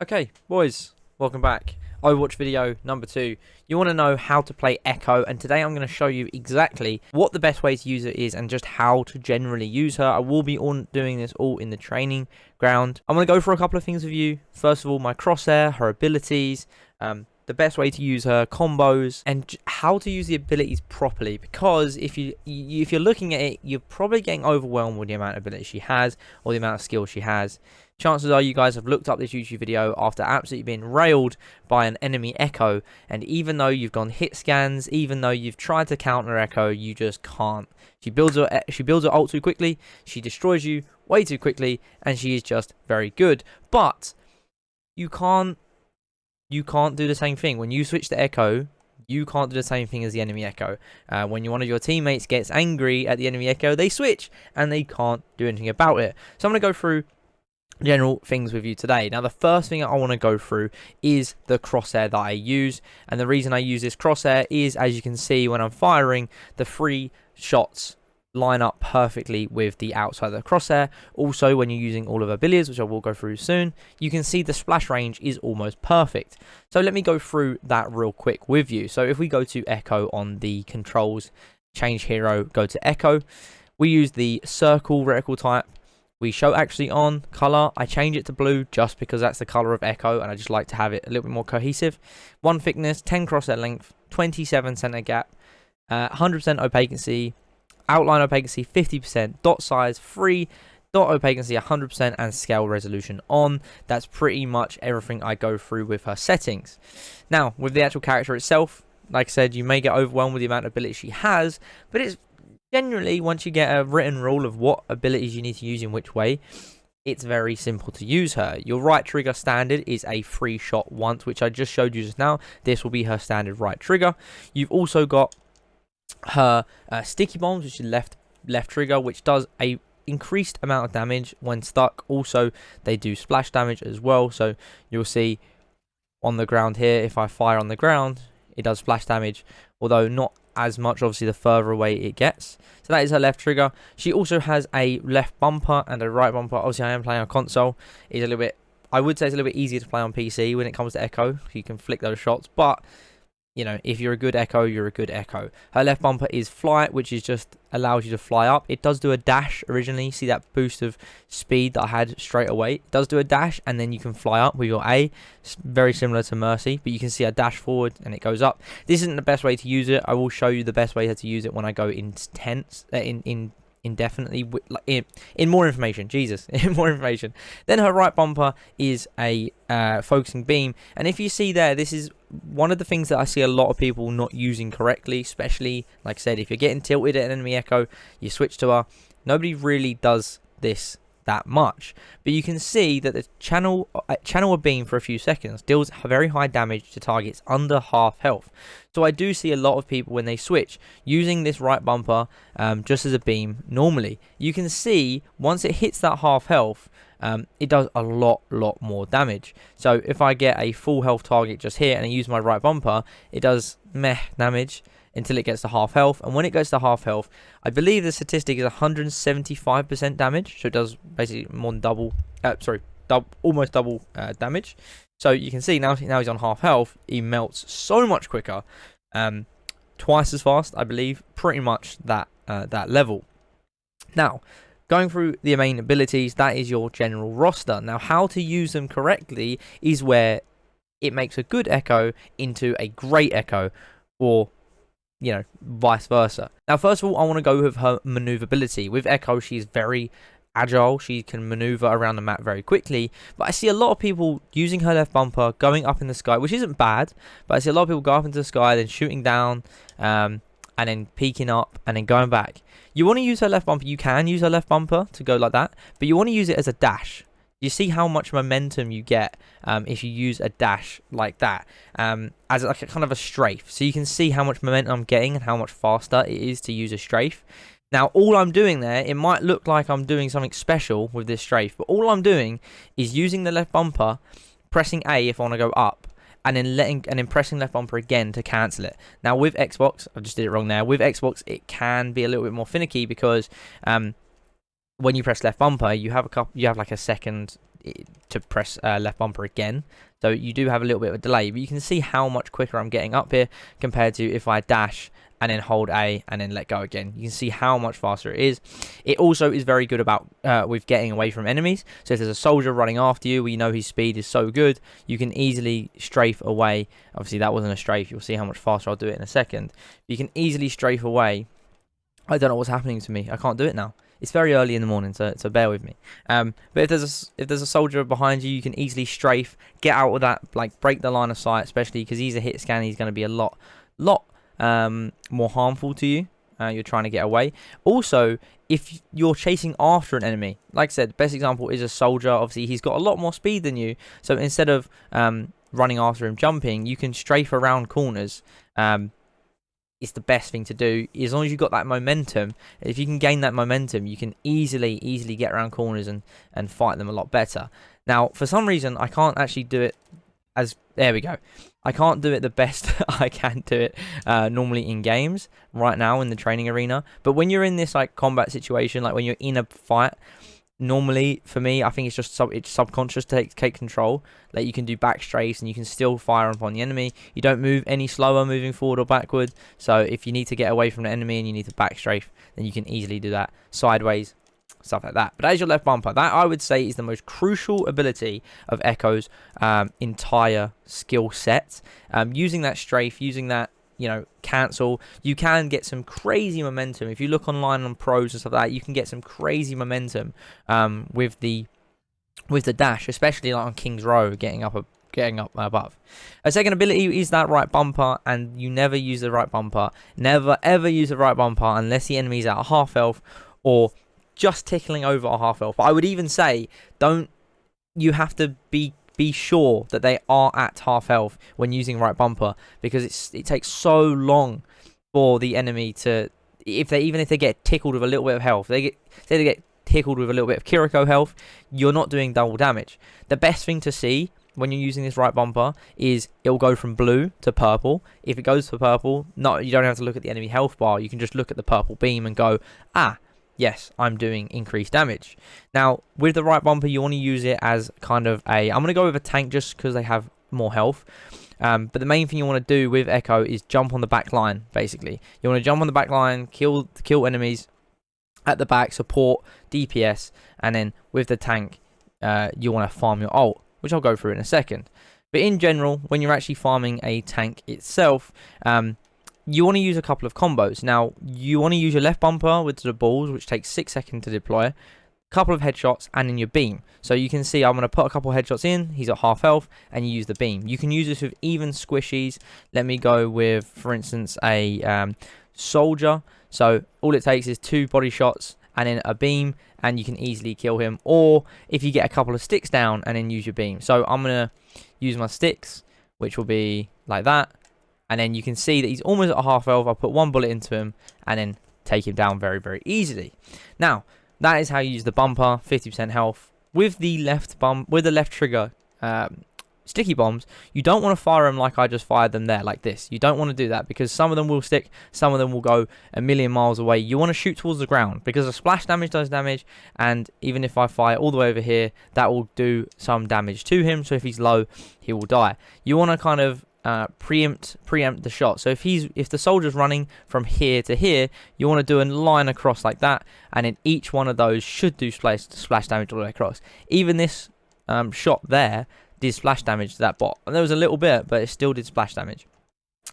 Okay, boys, welcome back. Overwatch video number 2. You want to know how to play Echo, and today I'm going to show you exactly what the best way to use it is and just how to generally use her. I will be doing this all in the training ground. I'm going to go for a couple of things with you. First of all, my crosshair, her abilities, the best way to use her combos, and how to use the abilities properly, because if you're looking at it, you're probably getting overwhelmed with the amount of ability she has or the amount of skill she has. Chances are you guys have looked up this YouTube video after absolutely being railed by an enemy Echo, and even though you've gone hit scans, even though you've tried to counter Echo, you just can't. She builds her ult too quickly, she destroys you way too quickly, and she is just very good. But you can't do the same thing when you switch to Echo. You can't do the same thing as the enemy Echo. When one of your teammates gets angry at the enemy Echo, they switch and they can't do anything about it. So I'm going to go through general things with you today. Now, the first thing I want to go through is the crosshair that I use, and the reason I use this crosshair is, as you can see when I'm firing, the 3 shots line up perfectly with the outside of the crosshair. Also, when you're using all of her abilities, which I will go through soon, you can see the splash range is almost perfect. So let me go through that real quick with you. So if we go to Echo on the controls, change hero, go to Echo, we use the circle reticle type. We show actually on color. I change it to blue just because that's the color of Echo, and I just like to have it a little bit more cohesive. 1 thickness, 10 crosshair length, 27 center gap, 100% opaquency, outline opaquency 50%, dot size 3, dot opaquency 100%, and scale resolution on. That's pretty much everything I go through with her settings. Now, with the actual character itself, like I said, you may get overwhelmed with the amount of ability she has, but it's generally, once you get a written rule of what abilities you need to use in which way, it's very simple to use her. Your right trigger standard is a 3 shot once, which I just showed you just now. This will be her standard right trigger. You've also got her sticky bombs, which is left trigger, which does a increased amount of damage when stuck. Also, they do splash damage as well. So you'll see on the ground here, if I fire on the ground, it does splash damage, although not as much, obviously, the further away it gets. So that is her left trigger. She also has a left bumper and a right bumper. Obviously, I am playing on console. It's a little bit, I would say it's a little bit easier to play on PC when it comes to Echo. You can flick those shots, but you know, if you're a good Echo, you're a good Echo. Her left bumper is flight, which is just allows you to fly up. It does do a dash originally. See that boost of speed that I had straight away? It does do a dash, and then you can fly up with your A. It's very similar to Mercy, but you can see a dash forward and it goes up. This isn't the best way to use it. I will show you the best way to use it when I go indefinitely in more information. Jesus, in more information. Then her right bumper is a focusing beam, and if you see there, this is one of the things that I see a lot of people not using correctly, especially, like I said, if you're getting tilted at an enemy Echo, you switch to her. Nobody really does this that much, but you can see that the channel a beam for a few seconds deals very high damage to targets under half health. So I do see a lot of people when they switch using this right bumper just as a beam. Normally you can see once it hits that half health, it does a lot more damage. So if I get a full health target just here and I use my right bumper, it does meh damage until it gets to half health, and when it goes to half health, I believe the statistic is 175% damage, so it does basically more than double, almost double damage. So you can see now he's on half health, he melts so much quicker, twice as fast, I believe, pretty much that level. Now, going through the main abilities, that is your general roster. Now, how to use them correctly is where it makes a good Echo into a great Echo, or you know, vice versa. Now, first of all, I want to go with her maneuverability. With Echo, she's very agile. She can maneuver around the map very quickly. But I see a lot of people using her left bumper, going up in the sky, which isn't bad. But I see a lot of people go up into the sky, then shooting down, and then peeking up, and then going back. You want to use her left bumper. You can use her left bumper to go like that, but you want to use it as a dash. You see how much momentum you get if you use a dash like that, as like a kind of a strafe. So you can see how much momentum I'm getting and how much faster it is to use a strafe. Now, all I'm doing there, it might look like I'm doing something special with this strafe, but all I'm doing is using the left bumper, pressing A if I want to go up, and then pressing left bumper again to cancel it. Now, with Xbox, I just did it wrong there. With Xbox, it can be a little bit more finicky because when you press left bumper, you have like a second to press left bumper again. So you do have a little bit of a delay, but you can see how much quicker I'm getting up here compared to if I dash and then hold A and then let go again. You can see how much faster it is. It also is very good about with getting away from enemies. So if there's a soldier running after you, we know his speed is so good, you can easily strafe away. Obviously that wasn't a strafe, you'll see how much faster I'll do it in a second. You can easily strafe away. I don't know what's happening to me, I can't do it now. It's very early in the morning, so bear with me. But if there's a soldier behind you, you can easily strafe, get out of that, like break the line of sight, especially because he's a hit scan. He's going to be a lot more harmful to you. You're trying to get away. Also, if you're chasing after an enemy, like I said, the best example is a soldier. Obviously, he's got a lot more speed than you, so instead of running after him, jumping, you can strafe around corners. It's the best thing to do as long as you've got that momentum. If you can gain that momentum, you can easily get around corners and fight them a lot better. Now, for some reason, I can't actually do it as... There we go. I can't do it the best I can do it normally in games right now in the training arena. But when you're in this like combat situation, like when you're in a fight, normally for me, I think it's just it's subconscious to take control. Like you can do back strafes and you can still fire upon the enemy. You don't move any slower moving forward or backward. So if you need to get away from the enemy and you need to back strafe, then you can easily do that sideways, stuff like that. But as your left bumper, that I would say is the most crucial ability of Echo's entire skill set. Using that strafe, using that, you know, cancel, you can get some crazy momentum. If you look online on pros and stuff like that, you can get some crazy momentum with the dash, especially like on King's Row, getting up above. A second ability is that right bumper, and you never use the right bumper. Never ever use the right bumper unless the enemy's at a half health or just tickling over a half health. But I would even say you have to be sure that they are at half health when using right bumper, because it takes so long for the enemy to, even if they get tickled with a little bit of health, they get tickled with a little bit of Kiriko health, you're not doing double damage. The best thing to see when you're using this right bumper is it'll go from blue to purple. If it goes to purple, you don't have to look at the enemy health bar, you can just look at the purple beam and go, yes, I'm doing increased damage. Now, with the right bumper, you want to use it as kind of I'm going to go with a tank just because they have more health. But the main thing you want to do with Echo is jump on the back line, basically. You want to jump on the back line, kill enemies at the back, support, DPS, and then with the tank, you want to farm your ult, which I'll go through in a second. But in general, when you're actually farming a tank itself, you want to use a couple of combos. Now, you want to use your left bumper with the balls, which takes 6 seconds to deploy, a couple of headshots, and then your beam. So you can see I'm going to put a couple of headshots in, he's at half health, and you use the beam. You can use this with even squishies. Let me go with, for instance, a soldier. So all it takes is 2 body shots and then a beam, and you can easily kill him. Or if you get a couple of sticks down and then use your beam. So I'm going to use my sticks, which will be like that. And then you can see that he's almost at a half health. I'll put 1 bullet into him and then take him down very, very easily. Now, that is how you use the bumper, 50% health. With the left trigger sticky bombs, you don't want to fire them like I just fired them there, like this. You don't want to do that because some of them will stick, some of them will go a million miles away. You want to shoot towards the ground because the splash damage does damage, and even if I fire all the way over here, that will do some damage to him. So if he's low, he will die. You want to kind of preempt the shot. So if the soldier's running from here to here, you want to do a line across like that, and then each one of those should do splash damage all the way across. Even this shot there did splash damage to that bot, and there was a little bit, but it still did splash damage.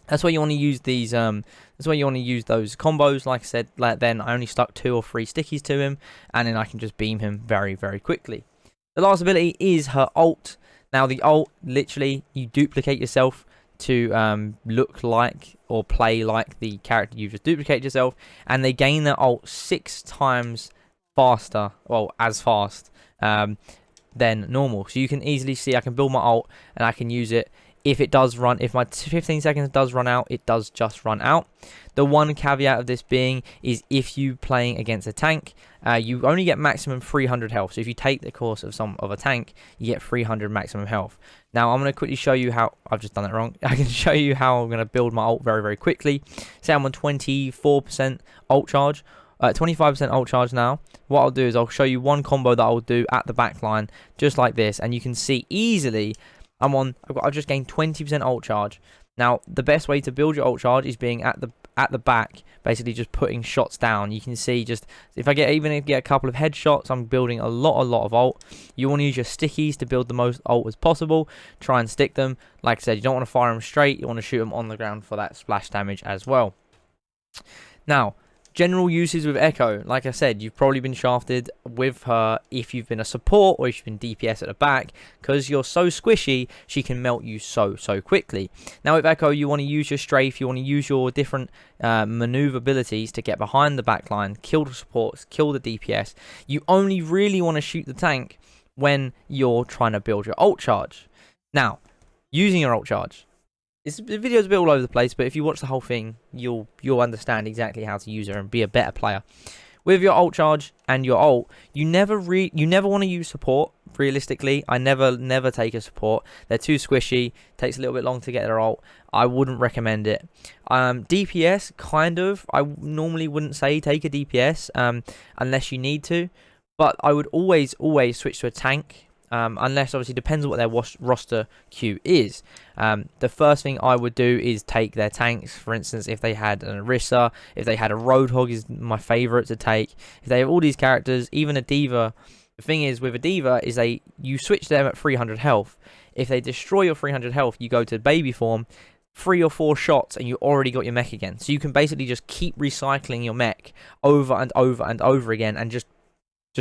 That's why you want to use these. That's why you want to use those combos. Like I said, then I only stuck 2 or 3 stickies to him, and then I can just beam him very, very quickly. The last ability is her ult. Now the ult, literally, you duplicate yourself to look like or play like the character you've just duplicated yourself, and they gain their ult 6 times faster, well, as fast than normal. So you can easily see I can build my ult and I can use it. If it does run, if my 15 seconds does run out, it does just run out. The one caveat of this being is if you playing against a tank, you only get maximum 300 health. So if you take the course of a tank, you get 300 maximum health. Now I'm going to quickly show you how, I've just done that wrong. I can show you how I'm going to build my ult very, very quickly. Say I'm on 24% ult charge. 25% ult charge now. What I'll do is I'll show you one combo that I'll do at the back line, just like this, and you can see easily I've just gained 20% ult charge. Now, the best way to build your ult charge is being at the back, basically just putting shots down. You can see just if I get a couple of headshots, I'm building a lot of ult. You want to use your stickies to build the most ult as possible. Try and stick them. Like I said, you don't want to fire them straight. You want to shoot them on the ground for that splash damage as well. Now, general uses with Echo. Like I said, you've probably been shafted with her if you've been a support or if you've been DPS at the back, because you're so squishy, she can melt you so quickly. Now with Echo, you want to use your strafe, you want to use your different maneuver abilities to get behind the back line, kill the supports, kill the DPS. You only really want to shoot the tank when you're trying to build your ult charge. Now, using your ult charge. The video's a bit all over the place, but if you watch the whole thing, you'll understand exactly how to use her and be a better player. With your ult charge and your ult, you never want to use support. Realistically, I never take a support. They're too squishy. Takes a little bit long to get their ult. I wouldn't recommend it. DPS, kind of. I normally wouldn't say take a DPS unless you need to, but I would always switch to a tank. Unless, obviously, depends on what their roster queue is. The first thing I would do is take their tanks. For instance, if they had an Orisa, if they had a Roadhog is my favourite to take. If they have all these characters, even a D.Va. The thing is, with a D.Va, is you switch them at 300 health. If they destroy your 300 health, you go to baby form, 3 or 4 shots, and you already got your mech again. So you can basically just keep recycling your mech over and over again, and just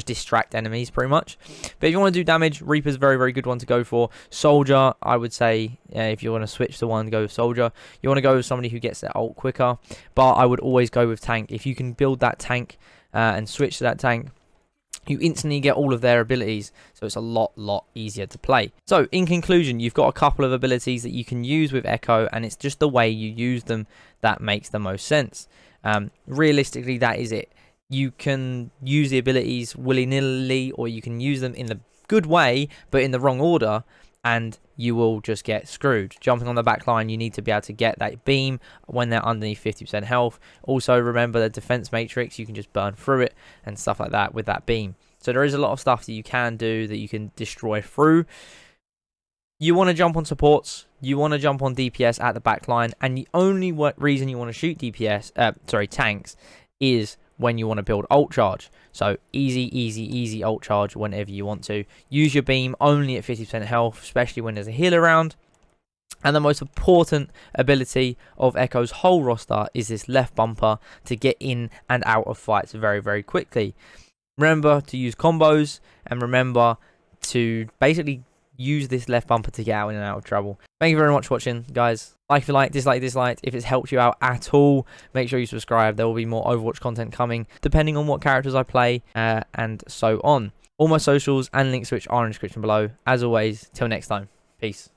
distract enemies pretty much. But if you want to do damage, Reaper's a very good one to go for. Soldier, I would say, if you want to switch to one, go with Soldier. You want to go with somebody who gets their ult quicker, but I would always go with tank. If you can build that tank and switch to that tank, you instantly get all of their abilities, so it's a lot easier to play. So in conclusion, you've got a couple of abilities that you can use with Echo, and it's just the way you use them that makes the most sense. Realistically, that is it. You can use the abilities willy-nilly, or you can use them in the good way, but in the wrong order, and you will just get screwed. Jumping on the back line, you need to be able to get that beam when they're underneath 50% health. Also, remember the defense matrix, you can just burn through it and stuff like that with that beam. So there is a lot of stuff that you can do that you can destroy through. You want to jump on supports, you want to jump on DPS at the back line, and the only reason you want to shoot tanks is when you want to build ult charge. So easy ult charge whenever you want to. Use your beam only at 50% health, especially when there's a heal around. And the most important ability of Echo's whole roster is this left bumper to get in and out of fights very quickly. Remember to use combos, and remember to basically use this left bumper to get out and out of trouble. Thank you very much for watching, guys. Like if you like, dislike. If it's helped you out at all, make sure you subscribe. There will be more Overwatch content coming, depending on what characters I play, and so on. All my socials and links which are in the description below. As always, till next time, peace.